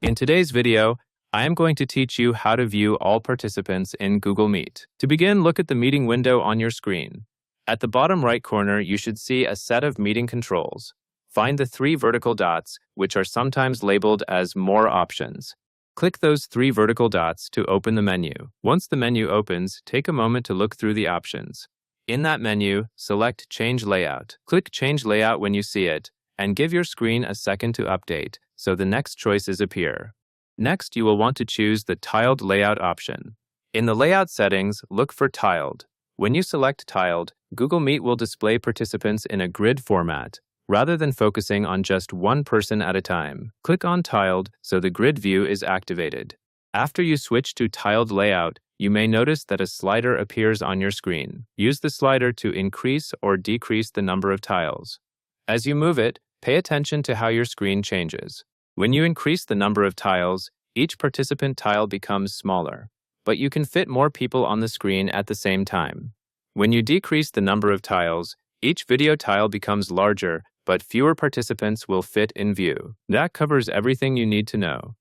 In today's video, I am going to teach you how to view all participants in Google Meet. To begin, look at the meeting window on your screen. At the bottom right corner, you should see a set of meeting controls. Find the 3 vertical dots, which are sometimes labeled as More Options. Click those 3 vertical dots to open the menu. Once the menu opens, take a moment to look through the options. In that menu, select Change Layout. Click Change Layout when you see it, and give your screen a second to update so the next choices appear. Next, you will want to choose the Tiled Layout option. In the Layout settings, look for Tiled. When you select Tiled, Google Meet will display participants in a grid format, rather than focusing on just one person at a time. Click on Tiled so the grid view is activated. After you switch to Tiled Layout, you may notice that a slider appears on your screen. Use the slider to increase or decrease the number of tiles. As you move it, pay attention to how your screen changes. When you increase the number of tiles, each participant tile becomes smaller, but you can fit more people on the screen at the same time. When you decrease the number of tiles, each video tile becomes larger, but fewer participants will fit in view. That covers everything you need to know.